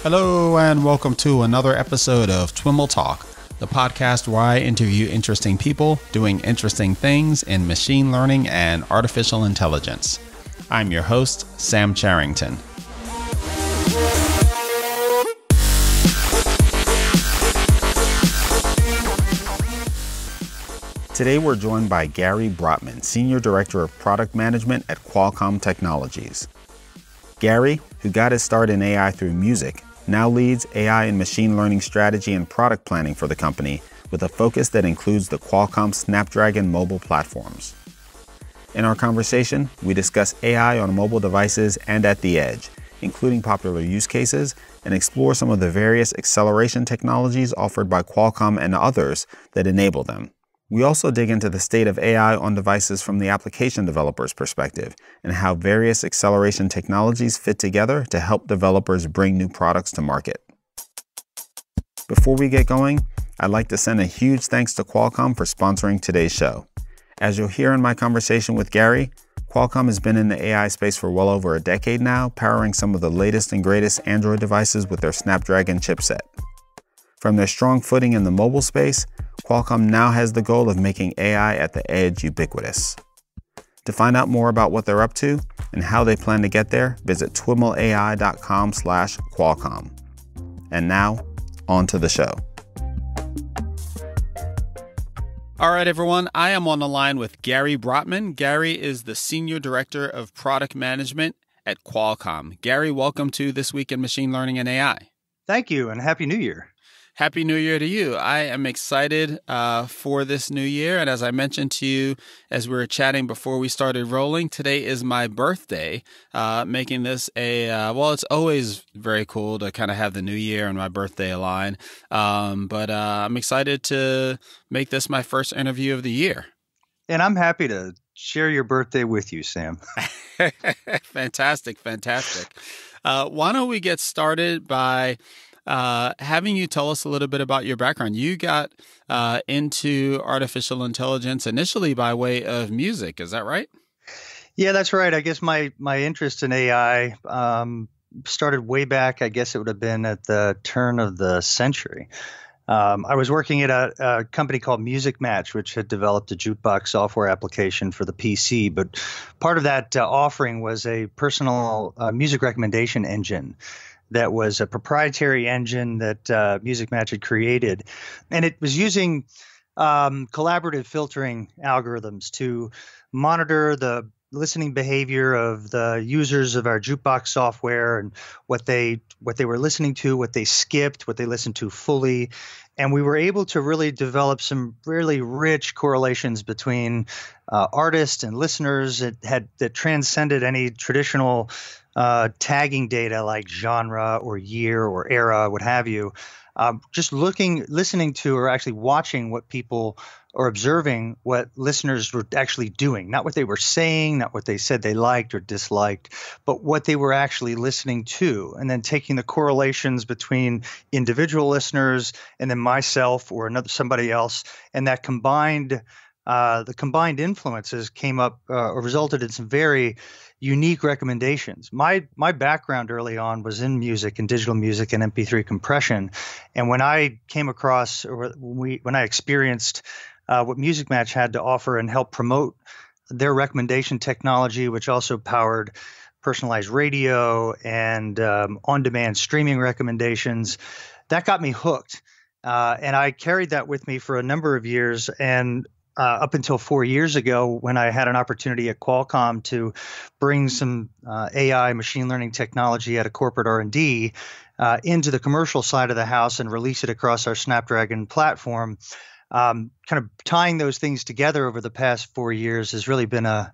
Hello and welcome to another episode of TWiML Talk, the podcast where I interview interesting people doing interesting things in machine learning and artificial intelligence. I'm your host, Sam Charrington. Today we're joined by Gary Brotman, Senior Director of Product Management at Qualcomm Technologies. Gary, who got his start in AI through music, now leads AI and machine learning strategy and product planning for the company with a focus that includes the Qualcomm Snapdragon mobile platforms. In our conversation, we discuss AI on mobile devices and at the edge, including popular use cases, and explore some of the various acceleration technologies offered by Qualcomm and others that enable them. We also dig into the state of AI on devices from the application developer's perspective and how various acceleration technologies fit together to help developers bring new products to market. Before we get going, I'd like to send a huge thanks to Qualcomm for sponsoring today's show. As you'll hear in my conversation with Gary, Qualcomm has been in the AI space for well over a decade now, powering some of the latest and greatest Android devices with their Snapdragon chipset. From their strong footing in the mobile space, Qualcomm now has the goal of making AI at the edge ubiquitous. To find out more about what they're up to and how they plan to get there, visit twimlai.com/Qualcomm. And now, on to the show. All right, everyone. I am on the line with Gary Brotman. Gary is the Senior Director of Product Management at Qualcomm. Gary, welcome to This Week in Machine Learning and AI. Thank you, and Happy New Year. Happy New Year to you. I am excited for this new year. And as I mentioned to you as we were chatting before we started rolling, today is my birthday, making this well, it's always very cool to kind of have the new year and my birthday align. But I'm excited to make this my first interview of the year. And I'm happy to share your birthday with you, Sam. Fantastic. Why don't we get started by having you tell us a little bit about your background. You got into artificial intelligence initially by way of music. Is that right? Yeah, that's right. I guess my interest in AI started way back. I guess it would have been at the turn of the century. I was working at a company called Music Match, which had developed a jukebox software application for the PC. But part of that offering was a personal music recommendation engine. That was a proprietary engine that Music Match had created. And it was using collaborative filtering algorithms to monitor the listening behavior of the users of our jukebox software and what they were listening to, what they skipped, what they listened to fully. And we were able to really develop some really rich correlations between artists and listeners that transcended any traditional tagging data like genre or year or era, what have you. Just listening to, or actually watching what people or observing what listeners were actually doing, not what they were saying, not what they said they liked or disliked, but what they were actually listening to, and then taking the correlations between individual listeners and then myself or somebody else, and that the combined influences came up or resulted in some very unique recommendations. My background early on was in music and digital music and MP3 compression, and when I came across, or when I experienced what Music Match had to offer and help promote their recommendation technology, which also powered personalized radio and on-demand streaming recommendations, that got me hooked. And I carried that with me for a number of years, and up until 4 years ago, when I had an opportunity at Qualcomm to bring some AI machine learning technology out of corporate R&D into the commercial side of the house and release it across our Snapdragon platform. Kind of tying those things together over the past 4 years has really been a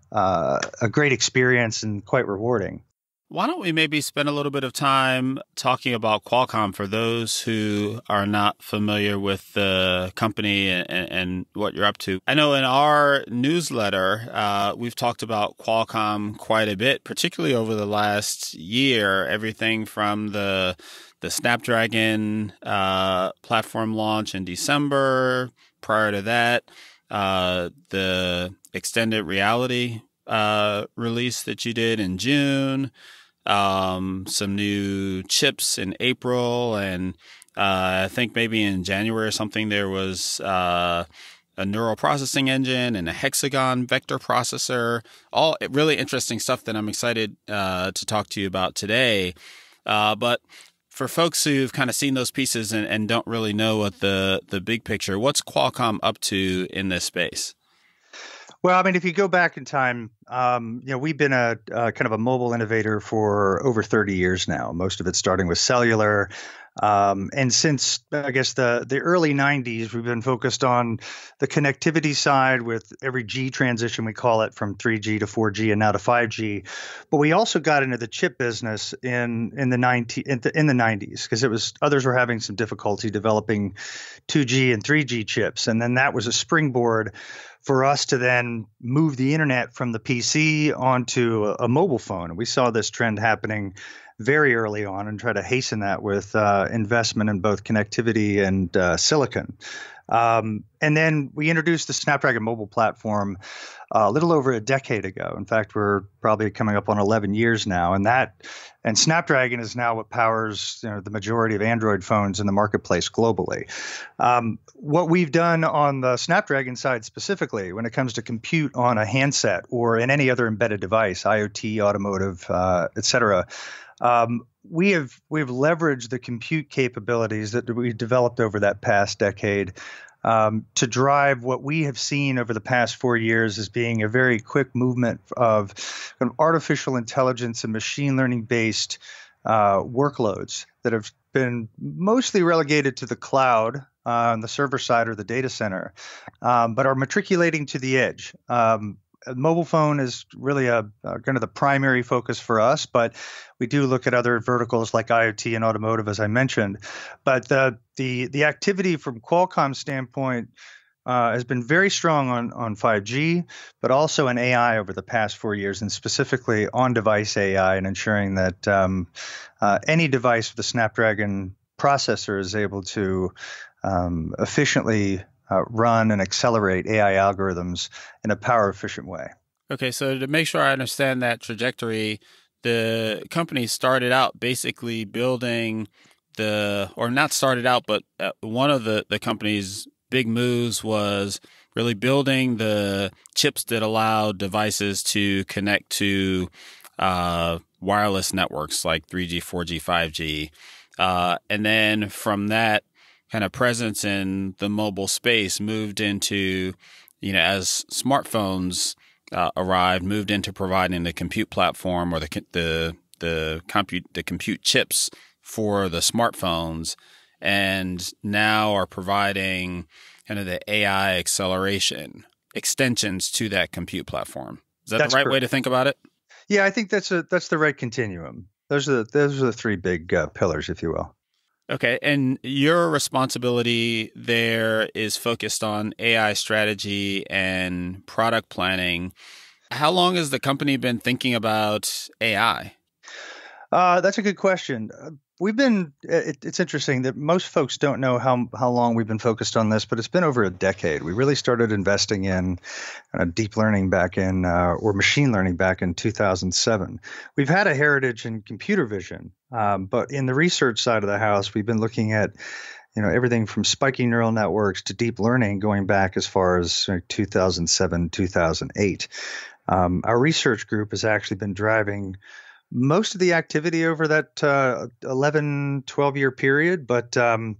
great experience and quite rewarding. Why don't we maybe spend a little bit of time talking about Qualcomm for those who are not familiar with the company and what you're up to? I know in our newsletter, we've talked about Qualcomm quite a bit, particularly over the last year, everything from the Snapdragon platform launch in December. Prior to that, the extended reality release that you did in June. some new chips in April, and I think maybe in January or something there was a neural processing engine and a Hexagon vector processor. All really interesting stuff that I'm excited to talk to you about today. But for folks who've kind of seen those pieces and don't really know what the big picture, what's Qualcomm up to in this space? Well, I mean, if you go back in time, we've been a kind of a mobile innovator for over 30 years now. Most of it starting with cellular, and since I guess the early 90s, we've been focused on the connectivity side with every G transition, we call it, from 3G to 4G and now to 5G. But we also got into the chip business in the 90s because others were having some difficulty developing 2G and 3G chips, and then that was a springboard for us to then move the internet from the PC onto a mobile phone. And we saw this trend happening very early on and try to hasten that with investment in both connectivity and silicon. And then we introduced the Snapdragon mobile platform a little over a decade ago. In fact, we're probably coming up on 11 years now. And Snapdragon is now what powers the majority of Android phones in the marketplace globally. What we've done on the Snapdragon side specifically, when it comes to compute on a handset or in any other embedded device, IoT, automotive, et cetera, we've leveraged the compute capabilities that we developed over that past decade to drive what we have seen over the past 4 years as being a very quick movement of kind of artificial intelligence and machine learning based workloads that have been mostly relegated to the cloud on the server side or the data center, but are matriculating to the edge. A mobile phone is really kind of the primary focus for us, but we do look at other verticals like IoT and automotive, as I mentioned. But the activity from Qualcomm's standpoint has been very strong on 5G, but also in AI over the past 4 years, and specifically on-device AI, and ensuring that any device with a Snapdragon processor is able to efficiently run and accelerate AI algorithms in a power efficient way. Okay, so to make sure I understand that trajectory, the company started out basically building not started out, but one of the company's big moves was really building the chips that allowed devices to connect to wireless networks like 3G, 4G, 5G. And then from that kind of presence in the mobile space moved into, as smartphones arrived, moved into providing the compute platform or the compute chips for the smartphones, and now are providing kind of the AI acceleration extensions to that compute platform. Is that the right way to think about it? Yeah, I think that's the right continuum. Those are the three big pillars, if you will. Okay, and your responsibility there is focused on AI strategy and product planning. How long has the company been thinking about AI? That's a good question. It's interesting that most folks don't know how long we've been focused on this, but it's been over a decade. We really started investing in deep learning or machine learning back in 2007. We've had a heritage in computer vision, but in the research side of the house, we've been looking at everything from spiky neural networks to deep learning going back as far as 2007, 2008. Our research group has actually been driving most of the activity over that 11, 12-year period. But in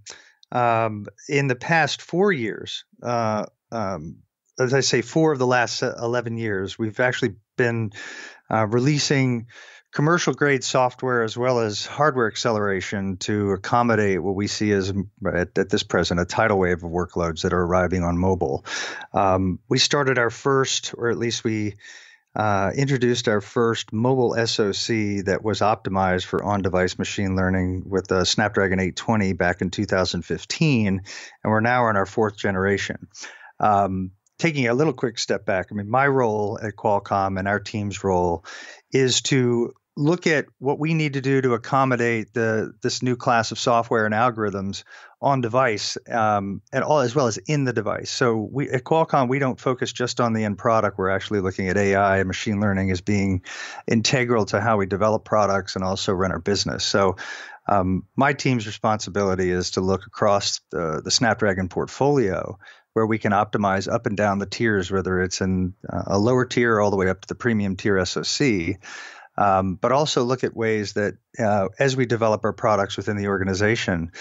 the past 4 years, as I say, 4 of the last 11 years, we've actually been releasing commercial-grade software as well as hardware acceleration to accommodate what we see as, at this present, a tidal wave of workloads that are arriving on mobile. We started our first, or at least we introduced our first mobile SoC that was optimized for on-device machine learning with the Snapdragon 820 back in 2015, and we're now in our 4th generation. Taking a little quick step back, my role at Qualcomm and our team's role is to look at what we need to do to accommodate this new class of software and algorithms on device, and all as well as in the device. So we at Qualcomm, we don't focus just on the end product. We're actually looking at AI and machine learning as being integral to how we develop products and also run our business. So my team's responsibility is to look across the Snapdragon portfolio where we can optimize up and down the tiers, whether it's in a lower tier all the way up to the premium tier SoC. But also look at ways that as we develop our products within the organization,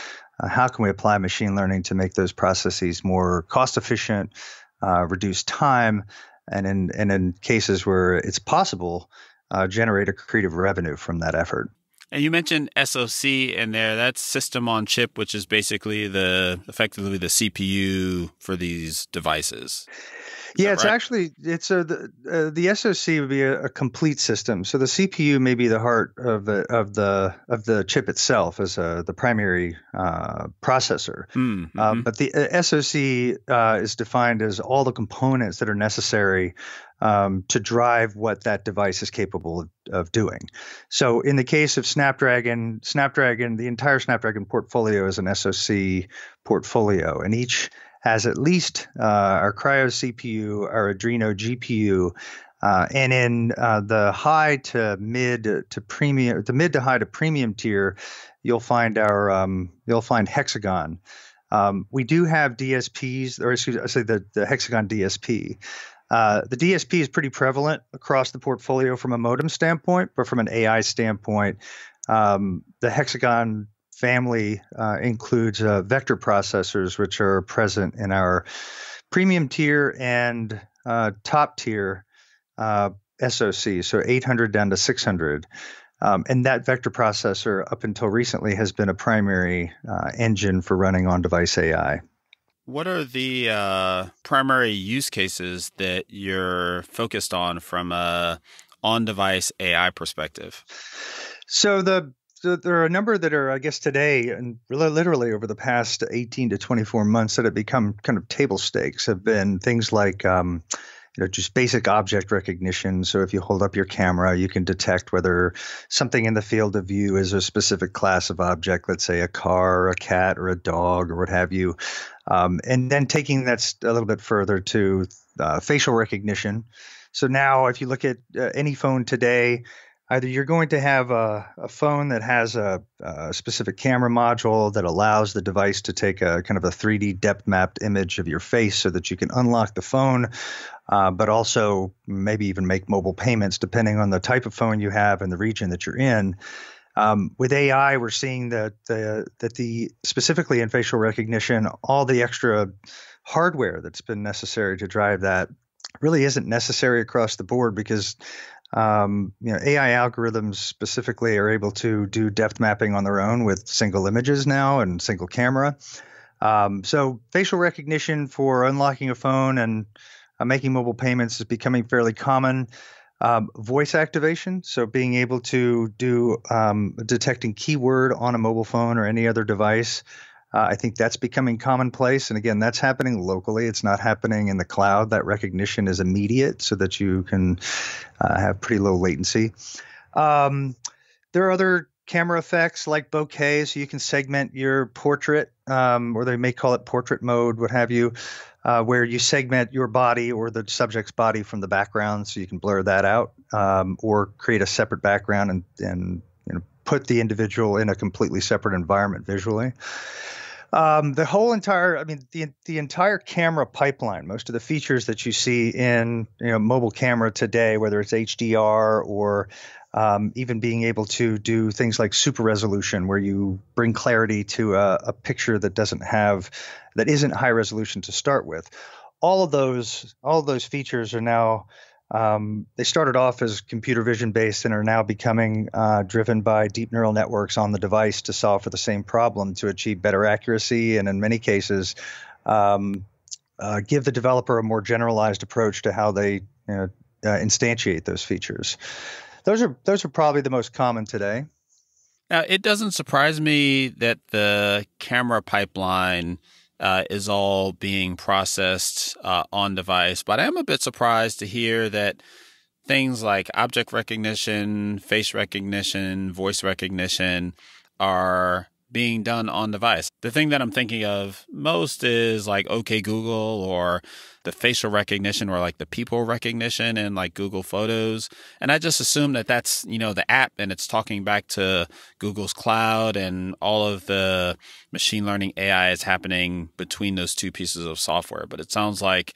how can we apply machine learning to make those processes more cost efficient, reduce time, and in cases where it's possible, generate accretive revenue from that effort. And you mentioned SoC in there. That's system on chip, which is basically effectively the CPU for these devices. Yeah, it's right? Actually the SoC would be a complete system. So the CPU may be the heart of the chip itself as the primary processor. Mm-hmm. But the SoC is defined as all the components that are necessary to drive what that device is capable of doing. So in the case of Snapdragon, the entire Snapdragon portfolio is an SoC portfolio, and each has at least our Cryo CPU, our Adreno GPU, and in the high to mid to premium, the mid to high to premium tier, you'll find Hexagon. We do have DSPs, or excuse me, I say the Hexagon DSP. The DSP is pretty prevalent across the portfolio from a modem standpoint, but from an AI standpoint, the Hexagon family includes vector processors, which are present in our premium tier and top tier SoC, so 800 down to 600. And that vector processor, up until recently, has been a primary engine for running on-device AI. What are the primary use cases that you're focused on from a on-device AI perspective? So there are a number that are, I guess, today and literally over the past 18 to 24 months that have become kind of table stakes have been things like just basic object recognition. So if you hold up your camera, you can detect whether something in the field of view is a specific class of object, let's say a car, or a cat, or a dog, or what have you. And then taking that a little bit further to facial recognition. So now if you look at any phone today, either you're going to have a phone that has a specific camera module that allows the device to take a kind of a 3D depth mapped image of your face so that you can unlock the phone, but also maybe even make mobile payments depending on the type of phone you have and the region that you're in. With AI, we're seeing that specifically in facial recognition, all the extra hardware that's been necessary to drive that really isn't necessary across the board because AI algorithms specifically are able to do depth mapping on their own with single images now and single camera. So facial recognition for unlocking a phone and making mobile payments is becoming fairly common. Voice activation, so being able to do detecting keyword on a mobile phone or any other device, I think that's becoming commonplace. And again, that's happening locally. It's not happening in the cloud. That recognition is immediate so that you can have pretty low latency. There are other camera effects like bokeh, so you can segment your portrait, or they may call it portrait mode, what have you, where you segment your body or the subject's body from the background so you can blur that out, or create a separate background and put the individual in a completely separate environment visually. The whole entire, the entire camera pipeline, most of the features that you see in mobile camera today, whether it's HDR or even being able to do things like super resolution, where you bring clarity to a picture that isn't high resolution to start with. All of those features are now they started off as computer vision based and are now becoming driven by deep neural networks on the device to solve for the same problem, to achieve better accuracy, and in many cases give the developer a more generalized approach to how they instantiate those features. Those are probably the most common today. Now, it doesn't surprise me that the camera pipeline is all being processed on device, but I am a bit surprised to hear that things like object recognition, face recognition, voice recognition are being done on device. The thing that I'm thinking of most is like OK Google, or the facial recognition, or like the people recognition in like Google Photos. And I just assume that that's, the app, and it's talking back to Google's cloud, and all of the machine learning AI is happening between those two pieces of software. But it sounds like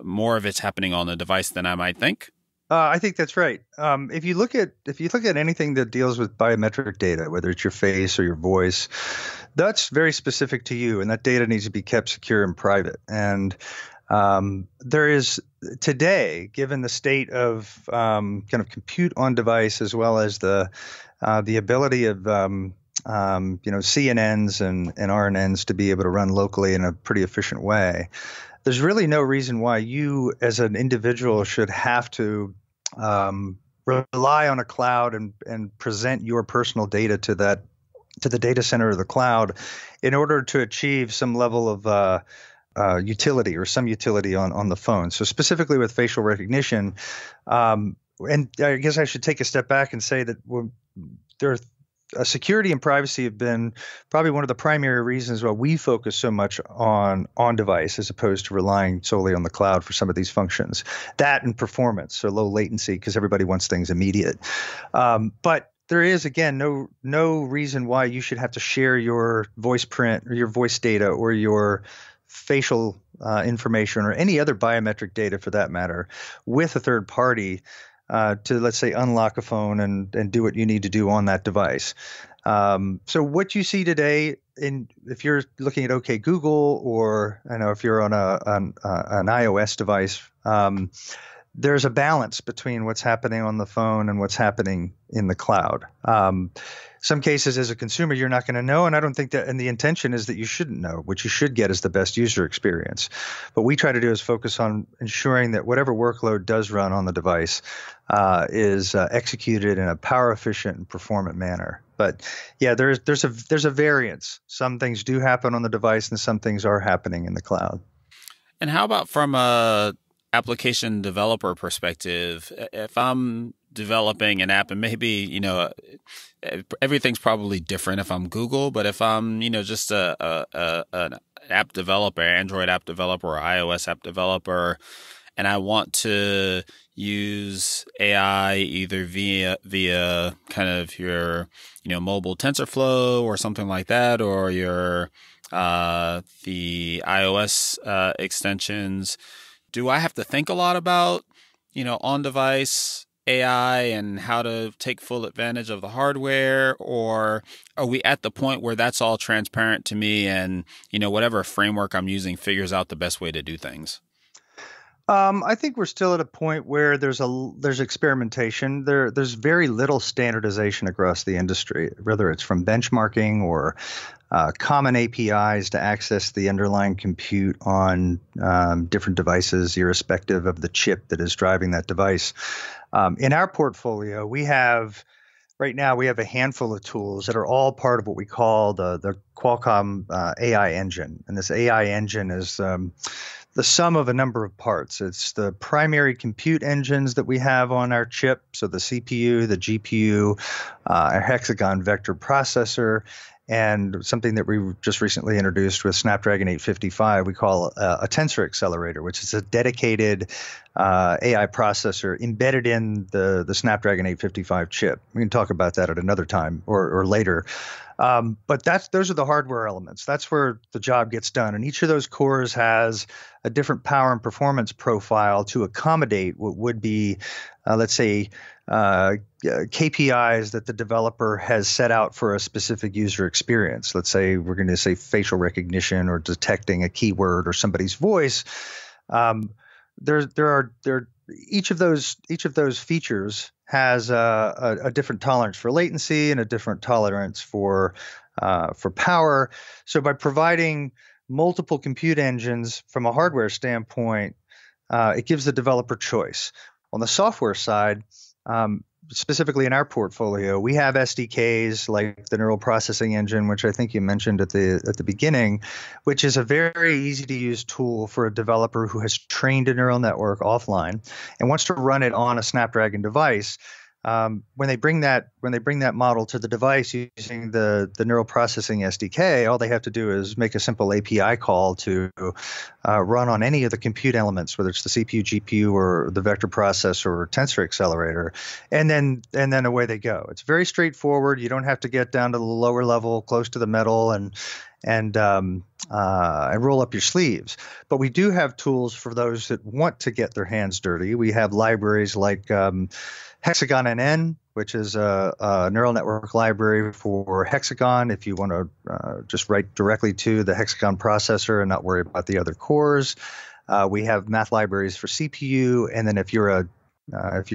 more of it's happening on the device than I might think. I think that's right. If you look at anything that deals with biometric data, whether it's your face or your voice, that's very specific to you, and that data needs to be kept secure and private. And there is today, given the state of kind of compute on device, as well as the ability of CNNs and RNNs to be able to run locally in a pretty efficient way, there's really no reason why you as an individual should have to rely on a cloud and present your personal data to the data center of the cloud in order to achieve some level of utility, or some utility on the phone. So specifically with facial recognition, and I guess I should take a step back and say that security and privacy have been probably one of the primary reasons why we focus so much on device, as opposed to relying solely on the cloud for some of these functions. That and performance, so low latency, because everybody wants things immediate. But there is, again, no reason why you should have to share your voice print or your voice data or your facial information, or any other biometric data for that matter, with a third party to, let's say, unlock a phone and do what you need to do on that device. So what you see today, if you're looking at OK Google, or I know if you're on an iOS device, there's a balance between what's happening on the phone and what's happening in the cloud. Some cases, as a consumer, you're not going to know, and I don't think that, and the intention is that you shouldn't know. What you should get is the best user experience. What we try to do is focus on ensuring that whatever workload does run on the device is executed in a power efficient and performant manner. But yeah, there's a variance. Some things do happen on the device, and some things are happening in the cloud. And how about from a application developer perspective? If I'm developing an app, and maybe, everything's probably different if I'm Google, but if I'm, just an app developer, Android app developer or iOS app developer, and I want to use AI either via kind of your, mobile TensorFlow or something like that, or your the iOS extensions, do I have to think a lot about, on-device AI and how to take full advantage of the hardware? Or are we at the point where that's all transparent to me, and, whatever framework I'm using figures out the best way to do things? I think we're still at a point where there's experimentation. There's very little standardization across the industry, whether it's from benchmarking or common APIs to access the underlying compute on different devices, irrespective of the chip that is driving that device. In our portfolio, right now we have a handful of tools that are all part of what we call the Qualcomm AI engine. And this AI engine is the sum of a number of parts. It's the primary compute engines that we have on our chip, so the CPU, the GPU, our Hexagon vector processor, and something that we just recently introduced with Snapdragon 855 we call a Tensor Accelerator, which is a dedicated AI processor embedded in the Snapdragon 855 chip. We can talk about that at another time or later. But those are the hardware elements. That's where the job gets done. And each of those cores has a different power and performance profile to accommodate what would be, let's say, KPIs that the developer has set out for a specific user experience. Let's say we're going to say facial recognition or detecting a keyword or somebody's voice. Each of those features has a different tolerance for latency and a different tolerance for power. So by providing multiple compute engines from a hardware standpoint, it gives the developer choice. On the software side, specifically in our portfolio, we have SDKs like the neural processing engine, which I think you mentioned at the beginning, which is a very easy to use tool for a developer who has trained a neural network offline and wants to run it on a Snapdragon device. When they bring that model to the device using the neural processing SDK, all they have to do is make a simple API call to run on any of the compute elements, whether it's the CPU, GPU, or the vector processor or Tensor Accelerator, and then away they go. It's very straightforward. You don't have to get down to the lower level, close to the metal, and roll up your sleeves. But we do have tools for those that want to get their hands dirty. We have libraries like Hexagon NN, which is a neural network library for Hexagon if you want to just write directly to the Hexagon processor and not worry about the other cores. We have math libraries for CPU, and then if you're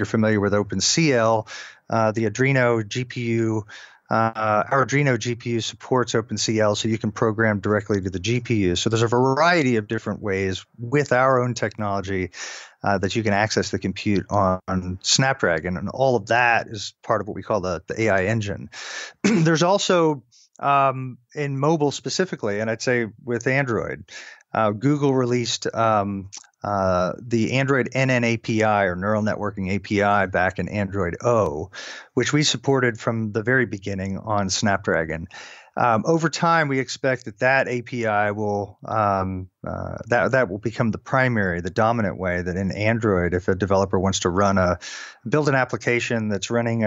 familiar with OpenCL, the Adreno GPU. Our Adreno GPU supports OpenCL, so you can program directly to the GPU. So there's a variety of different ways with our own technology that you can access the compute on Snapdragon, and all of that is part of what we call the AI engine. There's also in mobile specifically, and I'd say with Android, Google released the Android NN API, or neural networking API, back in Android O, which we supported from the very beginning on Snapdragon. Over time, we expect that API will that will become the dominant way that in Android, if a developer wants to build an application that's running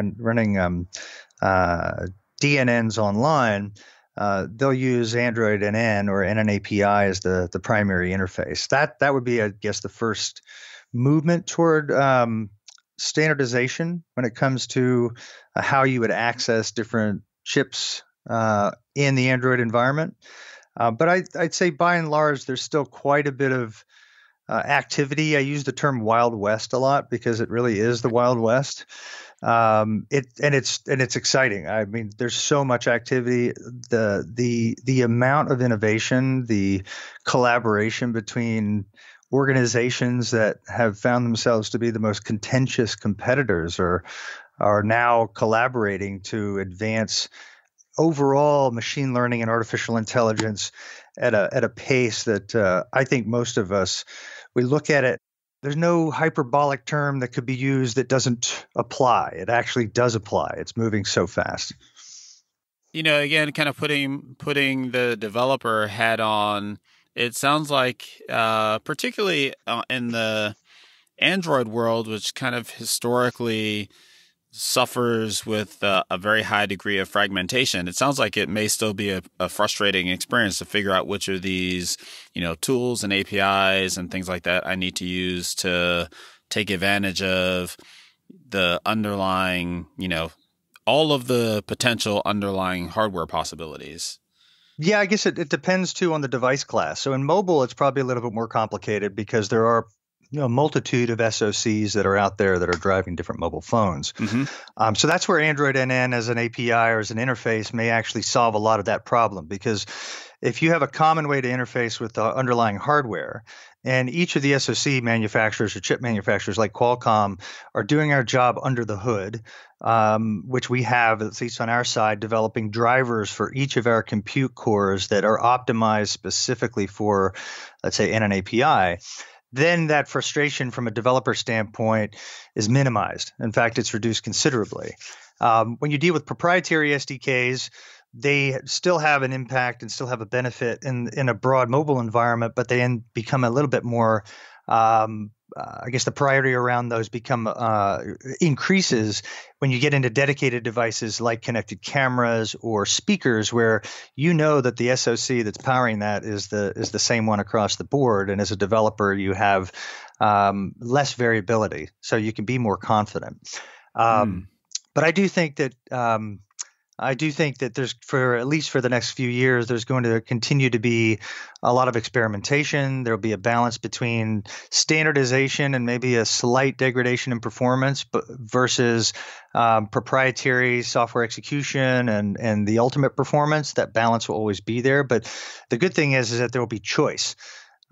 DNNs online, they'll use Android NN or NN API as the primary interface. That would be, I guess, the first movement toward standardization when it comes to how you would access different chips in the Android environment. But I'd say by and large, there's still quite a bit of activity. I use the term Wild West a lot because it really is the Wild West. It's exciting. I mean, there's so much activity. The amount of innovation, the collaboration between organizations that have found themselves to be the most contentious competitors are now collaborating to advance overall machine learning and artificial intelligence at a pace that I think most of us, we look at it. There's no hyperbolic term that could be used that doesn't apply. It actually does apply. It's moving so fast. Again, kind of putting the developer hat on, it sounds like particularly in the Android world, which kind of historically suffers with a very high degree of fragmentation, it sounds like it may still be a frustrating experience to figure out which of these, tools and APIs and things like that I need to use to take advantage of the underlying, all of the potential underlying hardware possibilities. Yeah, I guess it depends too on the device class. So in mobile, it's probably a little bit more complicated because there are a multitude of SoCs that are out there that are driving different mobile phones. Mm-hmm. So that's where Android NN as an API or as an interface may actually solve a lot of that problem, because if you have a common way to interface with the underlying hardware, and each of the SoC manufacturers or chip manufacturers like Qualcomm are doing our job under the hood, which we have, at least on our side, developing drivers for each of our compute cores that are optimized specifically for, let's say, NN API, then that frustration from a developer standpoint is minimized. In fact, it's reduced considerably. When you deal with proprietary SDKs, they still have an impact and still have a benefit in a broad mobile environment, but they then become a little bit more, I guess the priority around those increases when you get into dedicated devices like connected cameras or speakers, where that the SoC that's powering that is the same one across the board. And as a developer, you have less variability, so you can be more confident. But I do think that there's, for at least for the next few years, there's going to continue to be a lot of experimentation. There'll be a balance between standardization and maybe a slight degradation in performance, but versus proprietary software execution and the ultimate performance. That balance will always be there. But the good thing is that there will be choice.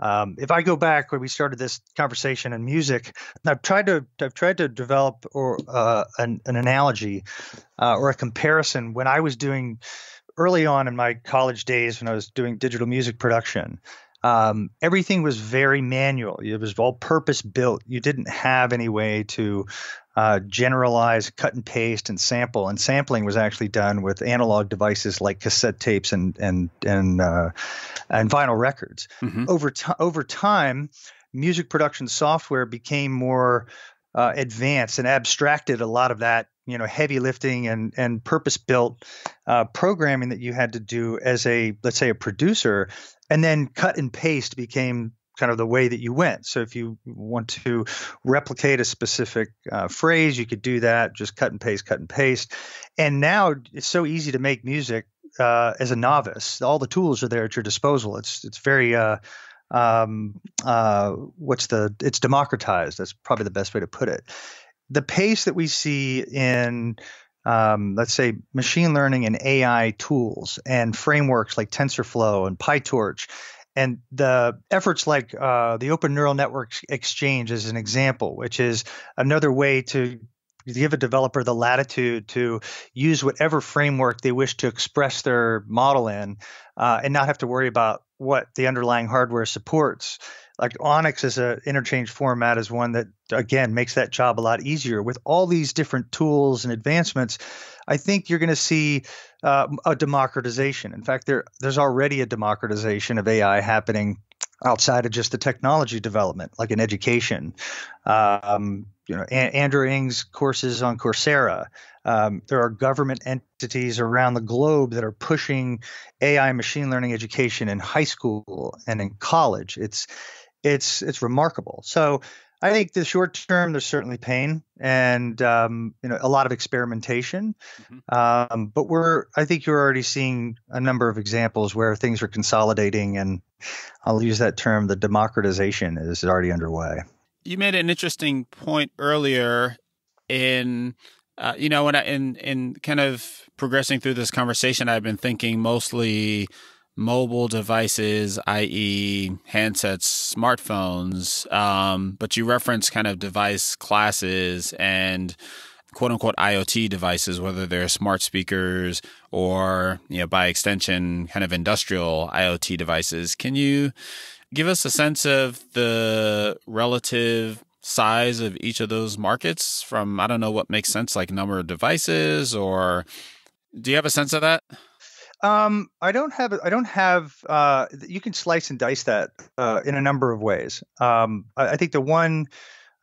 If I go back when we started this conversation in music, I've tried to develop an analogy or a comparison when I was doing early on in my college days when I was doing digital music production. Everything was very manual. It was all purpose built. You didn't have any way to generalize, cut and paste, and sample. And sampling was actually done with analog devices like cassette tapes and vinyl records. Mm-hmm. Over time, music production software became more advanced and abstracted a lot of that, heavy lifting and purpose-built programming that you had to do as let's say a producer, and then cut and paste became kind of the way that you went. So if you want to replicate a specific phrase, you could do that, just cut and paste. And now it's so easy to make music as a novice. All the tools are there at your disposal. It's very it's democratized. That's probably the best way to put it. The pace that we see in let's say machine learning and AI tools and frameworks like TensorFlow and PyTorch, and the efforts like the Open Neural Network Exchange as an example, which is another way to give a developer the latitude to use whatever framework they wish to express their model in, and not have to worry about what the underlying hardware supports. Like Onyx as an interchange format is one that, again, makes that job a lot easier. With all these different tools and advancements, I think you're going to see a democratization. In fact, there's already a democratization of AI happening outside of just the technology development, like in education. Andrew Ng's courses on Coursera. There are government entities around the globe that are pushing AI machine learning education in high school and in college. It's remarkable. So I think the short term, there's certainly pain and a lot of experimentation. Mm-hmm. But I think you're already seeing a number of examples where things are consolidating, and I'll use that term, the democratization is already underway. You made an interesting point earlier in in kind of progressing through this conversation, I've been thinking mostly mobile devices, i.e. handsets, smartphones, but you reference kind of device classes and quote unquote IoT devices, whether they're smart speakers or, by extension, kind of industrial IoT devices. Can you give us a sense of the relative size of each of those markets from, I don't know what makes sense, like number of devices, or do you have a sense of that? I don't have, you can slice and dice that in a number of ways. I think the one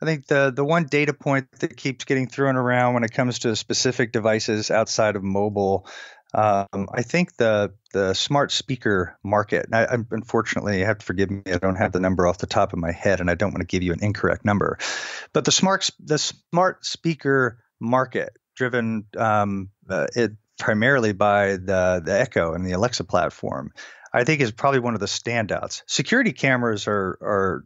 data point that keeps getting thrown around when it comes to specific devices outside of mobile, I think the smart speaker market, unfortunately, you have to forgive me, I don't have the number off the top of my head, and I don't want to give you an incorrect number, but the smart speaker market driven primarily by the Echo and the Alexa platform, I think is probably one of the standouts. Security cameras are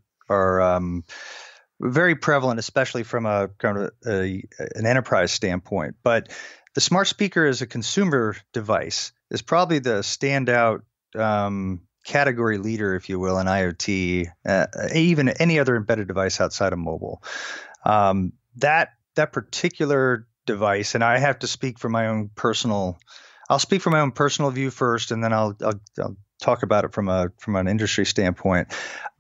very prevalent, especially from a kind of an enterprise standpoint. But the smart speaker as a consumer device is probably the standout category leader, if you will, in IoT, even any other embedded device outside of mobile. That particular device, and I have to speak from my own personal. I'll speak from my own personal view first, and then I'll talk about it from an industry standpoint.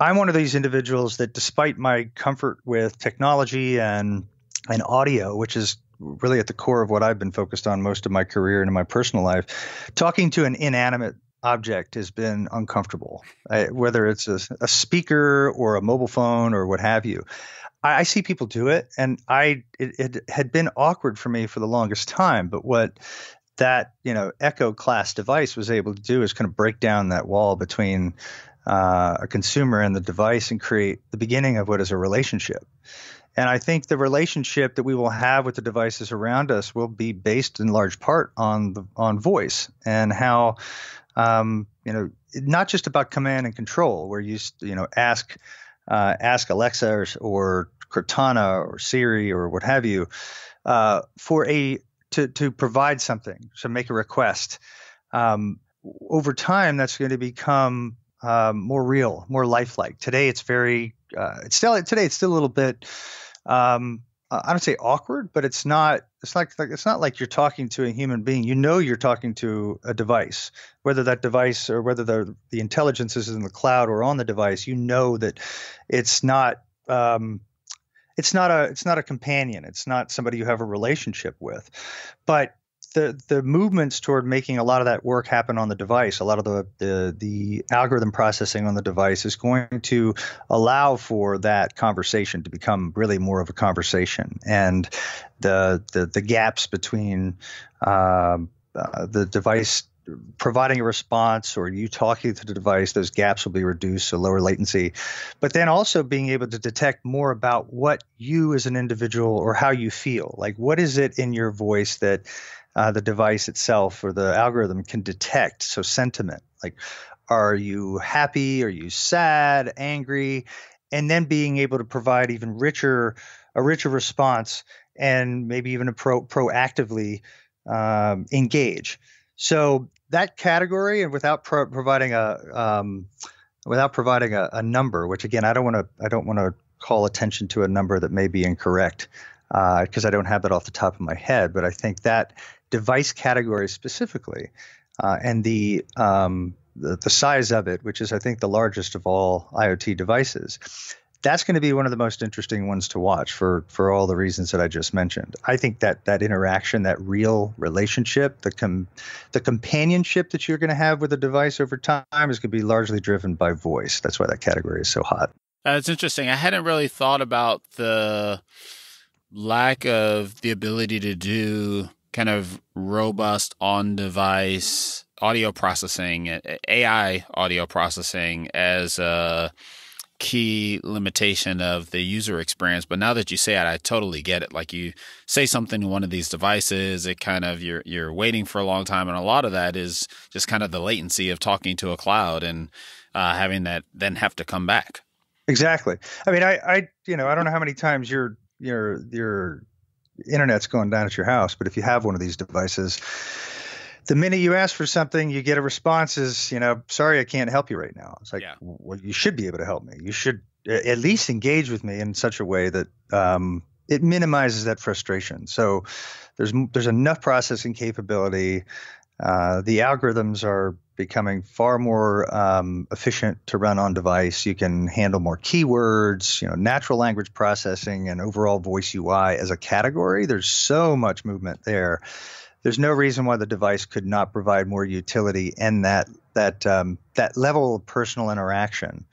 I'm one of these individuals that, despite my comfort with technology and audio, which is really at the core of what I've been focused on most of my career and in my personal life, talking to an inanimate object has been uncomfortable, whether it's a speaker or a mobile phone or what have you. I see people do it, and it had been awkward for me for the longest time. But what that Echo class device was able to do is kind of break down that wall between a consumer and the device and create the beginning of what is a relationship. And I think the relationship that we will have with the devices around us will be based in large part on voice and how not just about command and control, where you ask Alexa or Cortana or Siri or what have you to provide something, to make a request. Over time, that's going to become more real, more lifelike. Today, it's very it's still a little bit. I don't say awkward, but it's not. It's not like you're talking to a human being. You know, you're talking to a device, whether that device or whether the intelligence is in the cloud or on the device. You know that it's not. It's not a companion. It's not somebody you have a relationship with, but the movements toward making a lot of that work happen on the device, a lot of the algorithm processing on the device is going to allow for that conversation to become really more of a conversation, and the gaps between the device providing a response or you talking to the device, those gaps will be reduced, so lower latency. But then also being able to detect more about what you as an individual or how you feel. Like, what is it in your voice that the device itself or the algorithm can detect? So sentiment, like, are you happy? Are you sad, angry? And then being able to provide even a richer response, and maybe even proactively engage. So that category, and without providing a number, which again I don't want to call attention to a number that may be incorrect, because I don't have that off the top of my head. But I think that device category specifically, and the size of it, which is I think the largest of all IoT devices, that's going to be one of the most interesting ones to watch for all the reasons that I just mentioned. I think that interaction, that real relationship, the companionship that you're going to have with a device over time is going to be largely driven by voice. That's why that category is so hot. It's interesting. I hadn't really thought about the lack of the ability to do kind of robust on-device audio processing, AI audio processing, as a key limitation of the user experience. But now that you say it, I totally get it. Like, you say something to one of these devices, it kind of, you're waiting for a long time. And a lot of that is just kind of the latency of talking to a cloud and having that then have to come back. Exactly. I mean, I don't know how many times your internet's going down at your house, but if you have one of these devices, the minute you ask for something, you get a response is, sorry, I can't help you right now. It's like, well, you should be able to help me. You should at least engage with me in such a way that it minimizes that frustration. So there's enough processing capability. The algorithms are becoming far more efficient to run on device. You can handle more keywords, natural language processing, and overall voice UI as a category. There's so much movement there. There's no reason why the device could not provide more utility and that level of personal interaction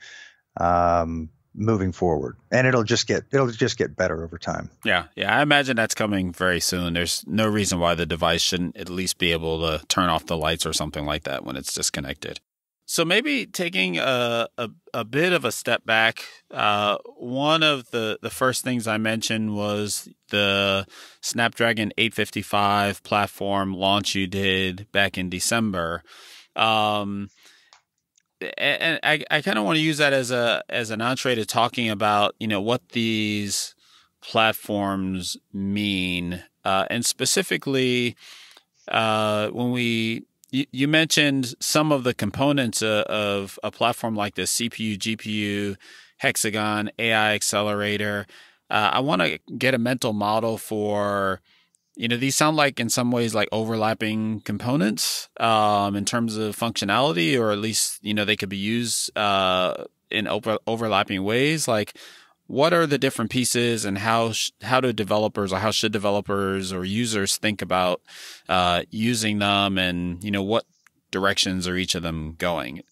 moving forward, and it'll just get better over time. Yeah, I imagine that's coming very soon. There's no reason why the device shouldn't at least be able to turn off the lights or something like that when it's disconnected. So maybe taking a bit of a step back, one of the first things I mentioned was the Snapdragon 855 platform launch you did back in December. And I kind of want to use that as an entree to talking about, what these platforms mean. And specifically, when you mentioned some of the components of a platform like this: CPU, GPU, Hexagon, AI Accelerator. I want to get a mental model for, these sound like in some ways like overlapping components in terms of functionality, or at least, they could be used in overlapping ways. Like, what are the different pieces, and how do developers, or how should developers or users think about using them, and what directions are each of them going?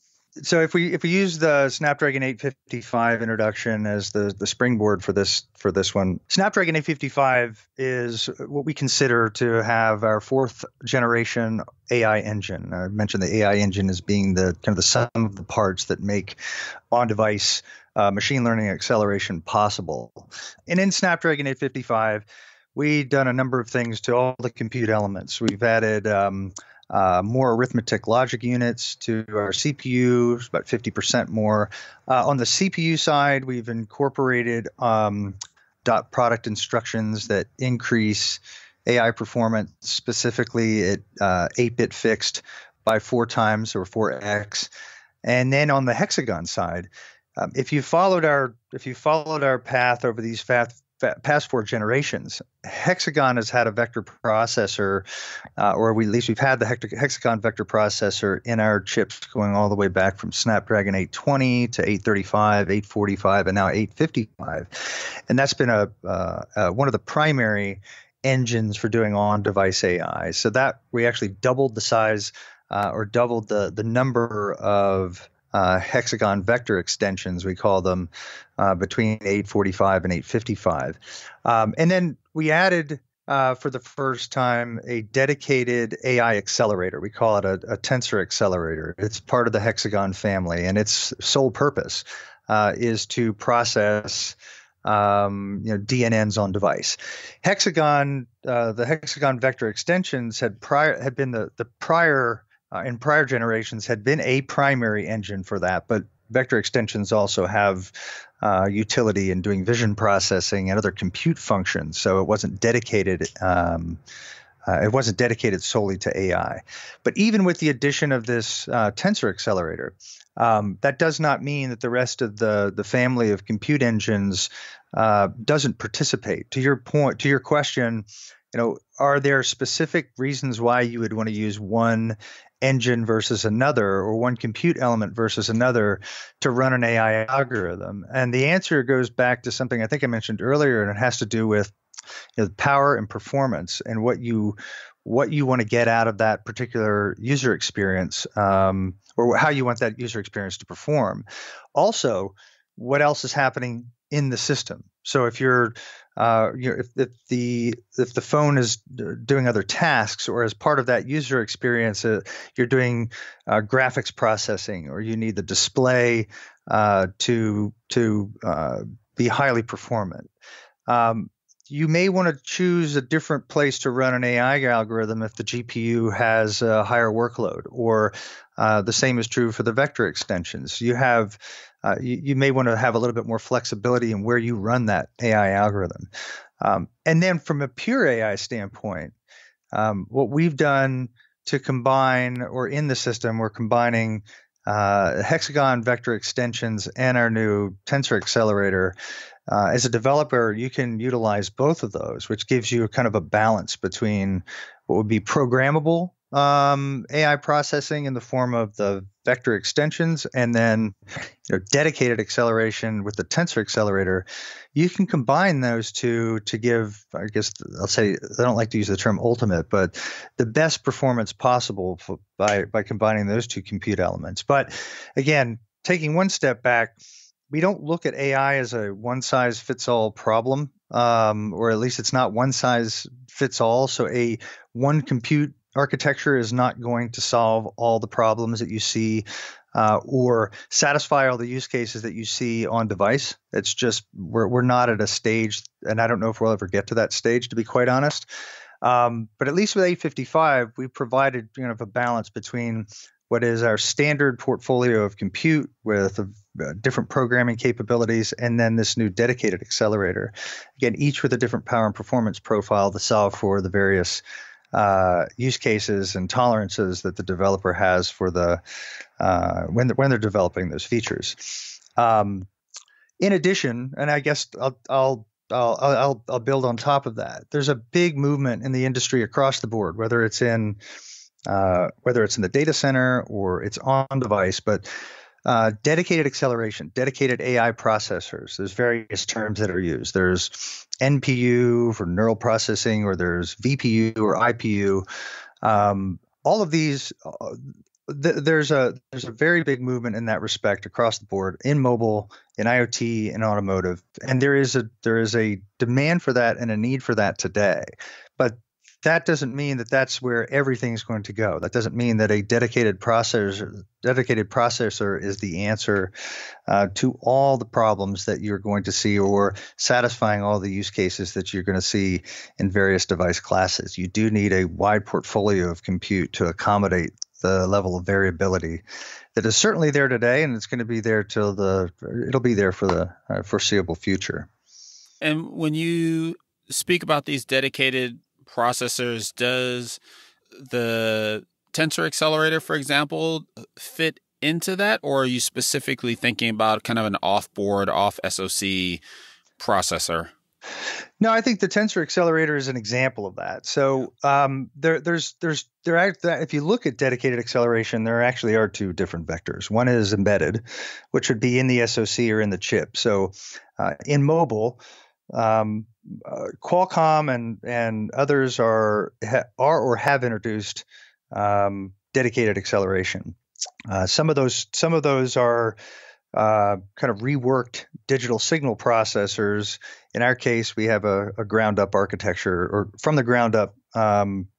So if we use the Snapdragon 855 introduction as the springboard for this one, Snapdragon 855 is what we consider to have our fourth generation AI engine. I mentioned the AI engine as being the kind of the sum of the parts that make on-device machine learning acceleration possible. And in Snapdragon 855, we've done a number of things to all the compute elements. We've added more arithmetic logic units to our CPU, about 50% more. On the CPU side, we've incorporated dot product instructions that increase AI performance, specifically at 8-bit fixed by 4 times or 4x. And then on the Hexagon side, if you followed our path over these past 4 generations, Hexagon has had a vector processor, or at least we've had the Hexagon vector processor in our chips going all the way back from Snapdragon 820 to 835, 845, and now 855. And that's been one of the primary engines for doing on-device AI. So that we actually doubled the size or doubled the number of Hexagon vector extensions, we call them, between 845 and 855. And then we added, for the first time, a dedicated AI accelerator. We call it a Tensor Accelerator. It's part of the Hexagon family, and its sole purpose is to process DNNs on device. The Hexagon vector extensions in prior generations had been a primary engine for that, but vector extensions also have utility in doing vision processing and other compute functions. So it wasn't dedicated. It wasn't dedicated solely to AI. But even with the addition of this Tensor Accelerator, that does not mean that the rest of the family of compute engines doesn't participate. To your question, are there specific reasons why you would want to use one engine versus another, or one compute element versus another to run an AI algorithm? And the answer goes back to something I think I mentioned earlier, and it has to do with the power and performance and what you want to get out of that particular user experience, or how you want that user experience to perform. Also, what else is happening in the system? So if if the phone is doing other tasks, or as part of that user experience, you're doing graphics processing, or you need the display to be highly performant. You may want to choose a different place to run an AI algorithm if the GPU has a higher workload, or the same is true for the vector extensions. You may want to have a little bit more flexibility in where you run that AI algorithm. And then from a pure AI standpoint, what we've done to combine, or in the system, we're combining Hexagon vector extensions and our new Tensor Accelerator. As a developer, you can utilize both of those, which gives you kind of a balance between what would be programmable AI processing in the form of the vector extensions, and then dedicated acceleration with the Tensor Accelerator. You can combine those two to give, I guess I'll say, I don't like to use the term ultimate, but the best performance possible by combining those two compute elements. But again, taking one step back, we don't look at AI as a one-size-fits-all problem, or at least it's not one-size-fits-all. So one compute architecture is not going to solve all the problems that you see, or satisfy all the use cases that you see on device. It's just we're not at a stage, and I don't know if we'll ever get to that stage, to be quite honest. But at least with 855, we provided a balance between what is our standard portfolio of compute with different programming capabilities, and then this new dedicated accelerator. Again, each with a different power and performance profile to solve for the various use cases and tolerances that the developer has for when they're developing those features. In addition, and I guess I'll build on top of that, there's a big movement in the industry across the board, whether it's in the data center or it's on device, but dedicated acceleration, dedicated AI processors. There's various terms that are used. There's NPU for neural processing, or there's VPU or IPU. All of these, there's a very big movement in that respect across the board, in mobile, in IoT, in automotive, and there is a demand for that and a need for that today. But that doesn't mean that that's where everything's going to go. That doesn't mean that a dedicated processor is the answer to all the problems that you're going to see, or satisfying all the use cases that you're going to see in various device classes. You do need a wide portfolio of compute to accommodate the level of variability that is certainly there today, and it's going to be there it'll be there for the foreseeable future. And when you speak about these dedicated processors, does the Tensor Accelerator, for example, fit into that, or are you specifically thinking about kind of an off-board, off SoC processor? No, I think the Tensor Accelerator is an example of that. So if you look at dedicated acceleration, there actually are two different vectors. One is embedded, which would be in the SoC or in the chip. So in mobile, Qualcomm and others are or have introduced dedicated acceleration. Some of those are kind of reworked digital signal processors. In our case, we have a ground up architecture, or from the ground up custom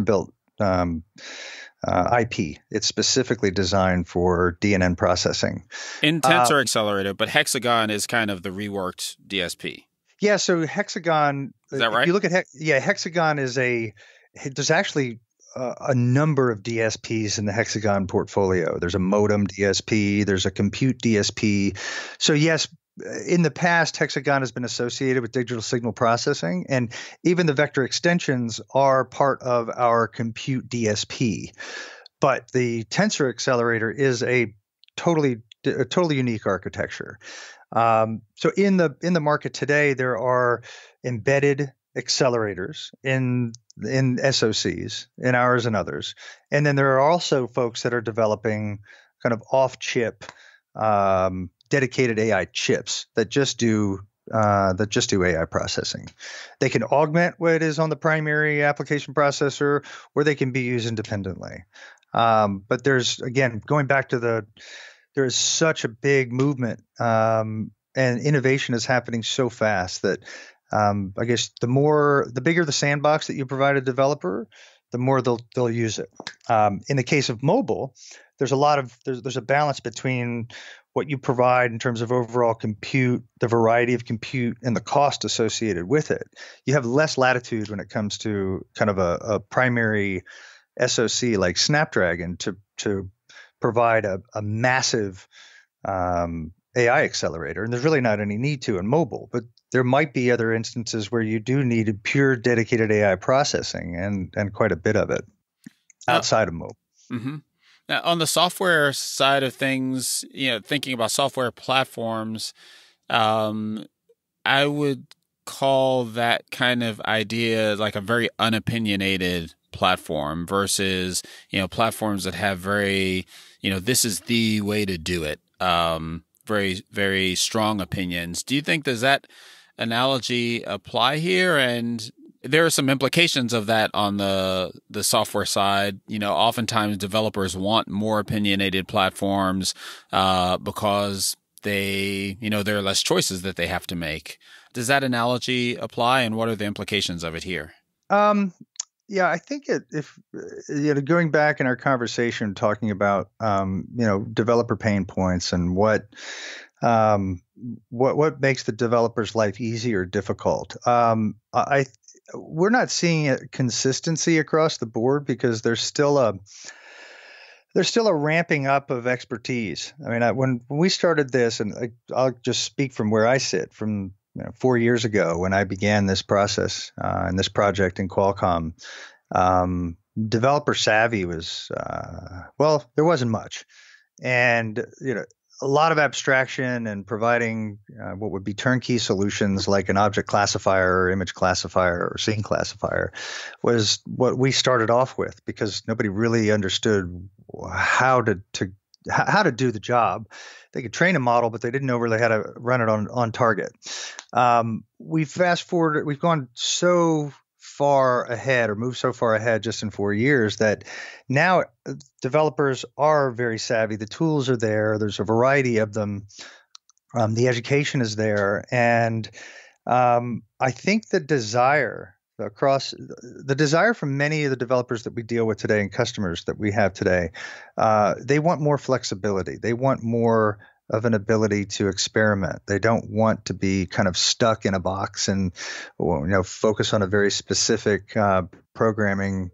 built IP. It's specifically designed for DNN processing. In Tensor Accelerator, but Hexagon is kind of the reworked DSP. Yeah, so Hexagon. Is that right? If you look at Hexagon there's actually a number of DSPs in the Hexagon portfolio. There's a modem DSP, there's a compute DSP. So yes, in the past, Hexagon has been associated with digital signal processing, and even the vector extensions are part of our compute DSP. But the Tensor Accelerator is a totally unique architecture. So in the market today, there are embedded accelerators in SoCs, in ours and others, and then there are also folks that are developing kind of off-chip dedicated AI chips that just do AI processing. They can augment what is on the primary application processor, or they can be used independently. But there's, again, going back to there is such a big movement, and innovation is happening so fast that I guess the bigger the sandbox that you provide a developer, the more they'll use it. In the case of mobile, there's a balance between what you provide in terms of overall compute, the variety of compute, and the cost associated with it. You have less latitude when it comes to kind of a primary SoC like Snapdragon to provide a massive AI accelerator, and there's really not any need to in mobile. But there might be other instances where you do need a pure dedicated AI processing, and quite a bit of it outside of mobile. Mm-hmm. Now, on the software side of things, thinking about software platforms, I would call that kind of idea like a very unopinionated platform versus, platforms that have very, this is the way to do it. Very, very strong opinions. Do you think, does that analogy apply here? And there are some implications of that on the software side. Oftentimes developers want more opinionated platforms because there are less choices that they have to make. Does that analogy apply, and what are the implications of it here? Yeah, I think if going back in our conversation talking about developer pain points and what makes the developer's life easy or difficult. We're not seeing a consistency across the board because there's still a ramping up of expertise. I mean, when we started this, and I'll just speak from where I sit, from 4 years ago when I began this process and this project in Qualcomm, developer savvy was there wasn't much, and a lot of abstraction and providing what would be turnkey solutions like an object classifier or image classifier or scene classifier was what we started off with, because nobody really understood how to do the job. They could train a model, but they didn't know really how to run it on target. We've fast forwarded. We've gone so far ahead, or moved so far ahead just in 4 years, that now developers are very savvy. The tools are there. There's a variety of them. The education is there. And I think the desire from many of the developers that we deal with today and customers that we have today, they want more flexibility. They want more of an ability to experiment. They don't want to be kind of stuck in a box and focus on a very specific programming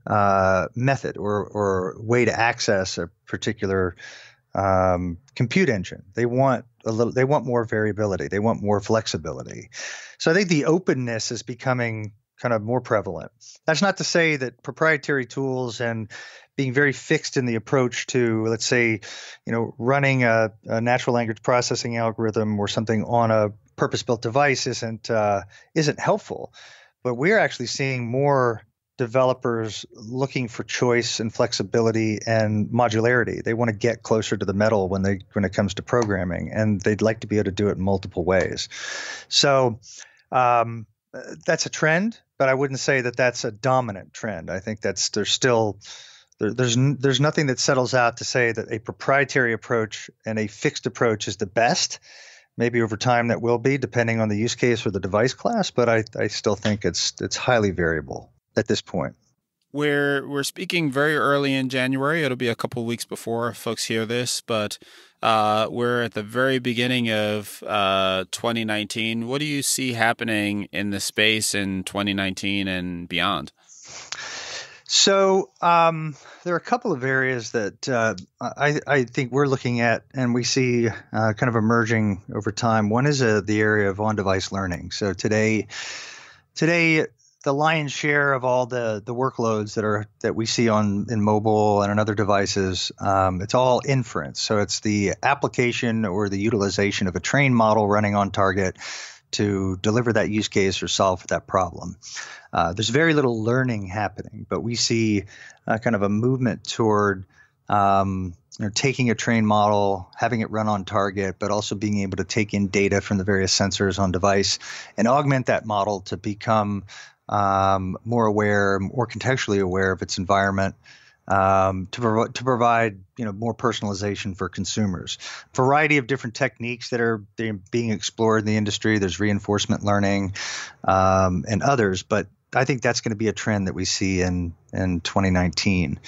method or way to access a particular compute engine. They want more variability. They want more flexibility. So I think the openness is becoming kind of more prevalent. That's not to say that proprietary tools and being very fixed in the approach to, let's say, running a natural language processing algorithm or something on a purpose-built device isn't helpful. But we're actually seeing more developers looking for choice and flexibility and modularity. They want to get closer to the metal when it comes to programming, and they'd like to be able to do it in multiple ways. So that's a trend, but I wouldn't say that that's a dominant trend. I think there's nothing that settles out to say that a proprietary approach and a fixed approach is the best. Maybe over time that will be, depending on the use case or the device class, but I still think it's highly variable at this point. We're speaking very early in January. It'll be a couple of weeks before folks hear this, but we're at the very beginning of 2019. What do you see happening in the space in 2019 and beyond? So there are a couple of areas that I think we're looking at and we see kind of emerging over time. One is the area of on-device learning. So today, the lion's share of all the workloads that we see in mobile and on other devices, it's all inference. So it's the application or the utilization of a trained model running on target to deliver that use case or solve that problem. There's very little learning happening, but we see kind of a movement toward taking a trained model, having it run on target, but also being able to take in data from the various sensors on device and augment that model to become more aware, more contextually aware of its environment, to provide more personalization for consumers. Variety of different techniques that are being explored in the industry. There's reinforcement learning and others, but I think that's going to be a trend that we see in 2019.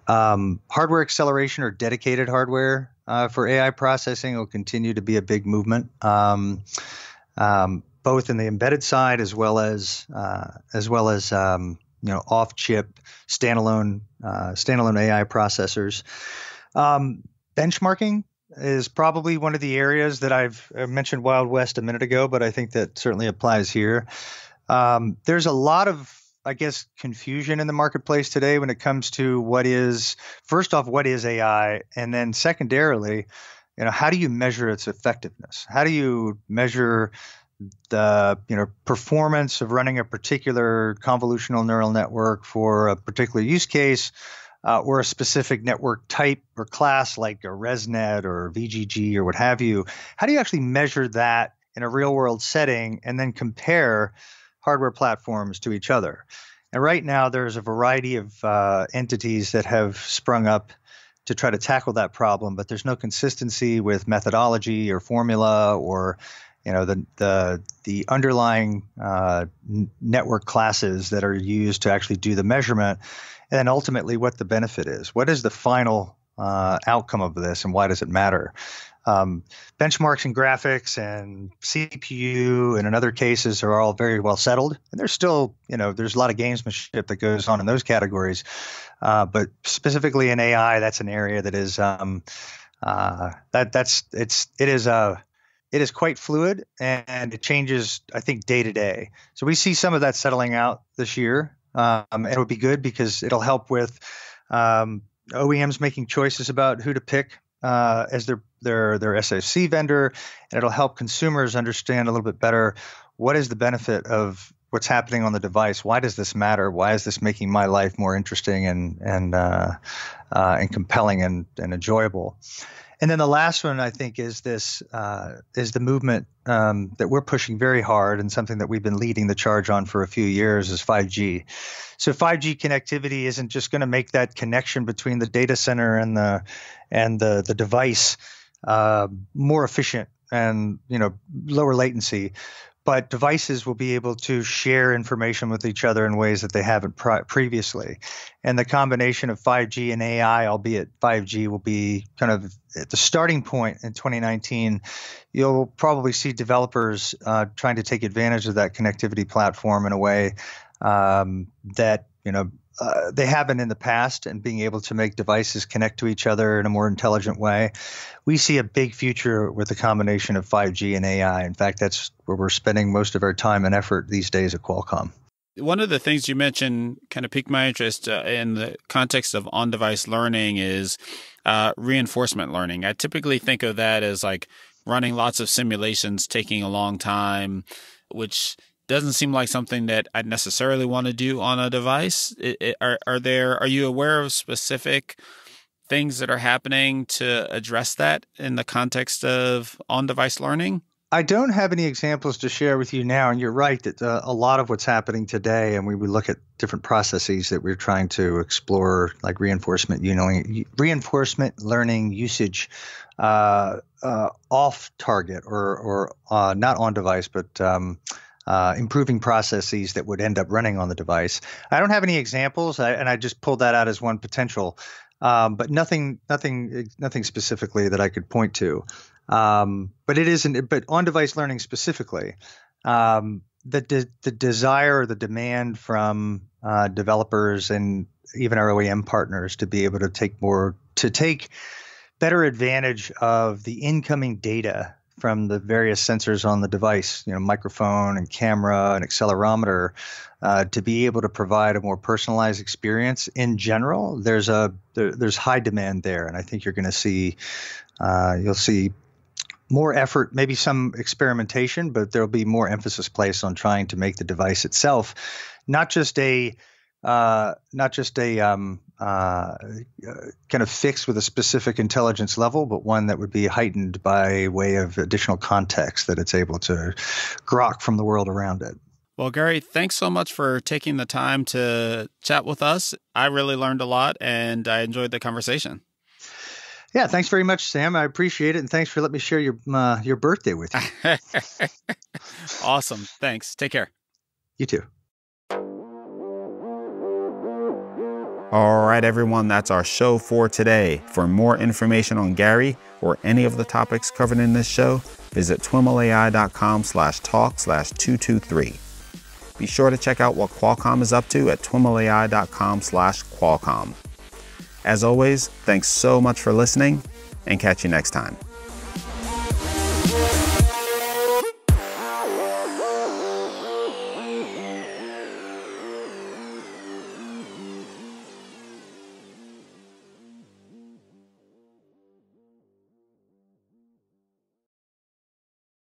Hardware acceleration or dedicated hardware for AI processing will continue to be a big movement. Both in the embedded side as well as off-chip standalone AI processors. Benchmarking is probably one of the areas that I've mentioned Wild West a minute ago, but I think that certainly applies here. There's a lot of, I guess, confusion in the marketplace today when it comes to what is AI, and then secondarily, how do you measure its effectiveness? How do you measure the performance of running a particular convolutional neural network for a particular use case or a specific network type or class like a ResNet or VGG or what have you? How do you actually measure that in a real world setting and then compare hardware platforms to each other? And right now there's a variety of entities that have sprung up to try to tackle that problem, but there's no consistency with methodology or formula or the underlying network classes that are used to actually do the measurement, and then ultimately what the benefit is. What is the final outcome of this, and why does it matter? Benchmarks in graphics and CPU and in other cases are all very well settled, and there's still there's a lot of gamesmanship that goes on in those categories, but specifically in AI, that's an area that is it is quite fluid, and it changes, I think, day to day. So we see some of that settling out this year, and it would be good because it'll help with OEMs making choices about who to pick as their SoC vendor, and it'll help consumers understand a little bit better what is the benefit of what's happening on the device. Why does this matter? Why is this making my life more interesting and compelling and enjoyable? And then the last one, I think, is the movement that we're pushing very hard, and something that we've been leading the charge on for a few years, is 5G. So 5G connectivity isn't just going to make that connection between the data center and the device more efficient and lower latency, but devices will be able to share information with each other in ways that they haven't previously. And the combination of 5G and AI, albeit 5G will be kind of at the starting point in 2019, you'll probably see developers trying to take advantage of that connectivity platform in a way that they haven't in the past, and being able to make devices connect to each other in a more intelligent way. We see a big future with the combination of 5G and AI. In fact, that's where we're spending most of our time and effort these days at Qualcomm. One of the things you mentioned kind of piqued my interest in the context of on-device learning is reinforcement learning. I typically think of that as like running lots of simulations, taking a long time, which doesn't seem like something that I'd necessarily want to do on a device. Are you aware of specific things that are happening to address that in the context of on-device learning? I don't have any examples to share with you now, and you're right that a lot of what's happening today, and we look at different processes that we're trying to explore, like reinforcement learning usage off target or not on device, but improving processes that would end up running on the device. I don't have any examples, and I just pulled that out as one potential, but nothing specifically that I could point to. But it isn't. But on-device learning specifically, the desire or the demand from developers and even our OEM partners to be able to take better advantage of the incoming data from the various sensors on the device, microphone and camera and accelerometer, to be able to provide a more personalized experience. In general, there's high demand there, and I think you're going to see you'll see more effort, maybe some experimentation, but there'll be more emphasis placed on trying to make the device itself not just a kind of fixed with a specific intelligence level, but one that would be heightened by way of additional context that it's able to grok from the world around it. Well, Gary, thanks so much for taking the time to chat with us. I really learned a lot, and I enjoyed the conversation. Yeah, thanks very much, Sam. I appreciate it, and thanks for letting me share your birthday with you. Awesome. Thanks. Take care. You too. All right, everyone, that's our show for today. For more information on Gary or any of the topics covered in this show, visit twimlai.com/talk/223. Be sure to check out what Qualcomm is up to at twimlai.com/Qualcomm. As always, thanks so much for listening, and catch you next time.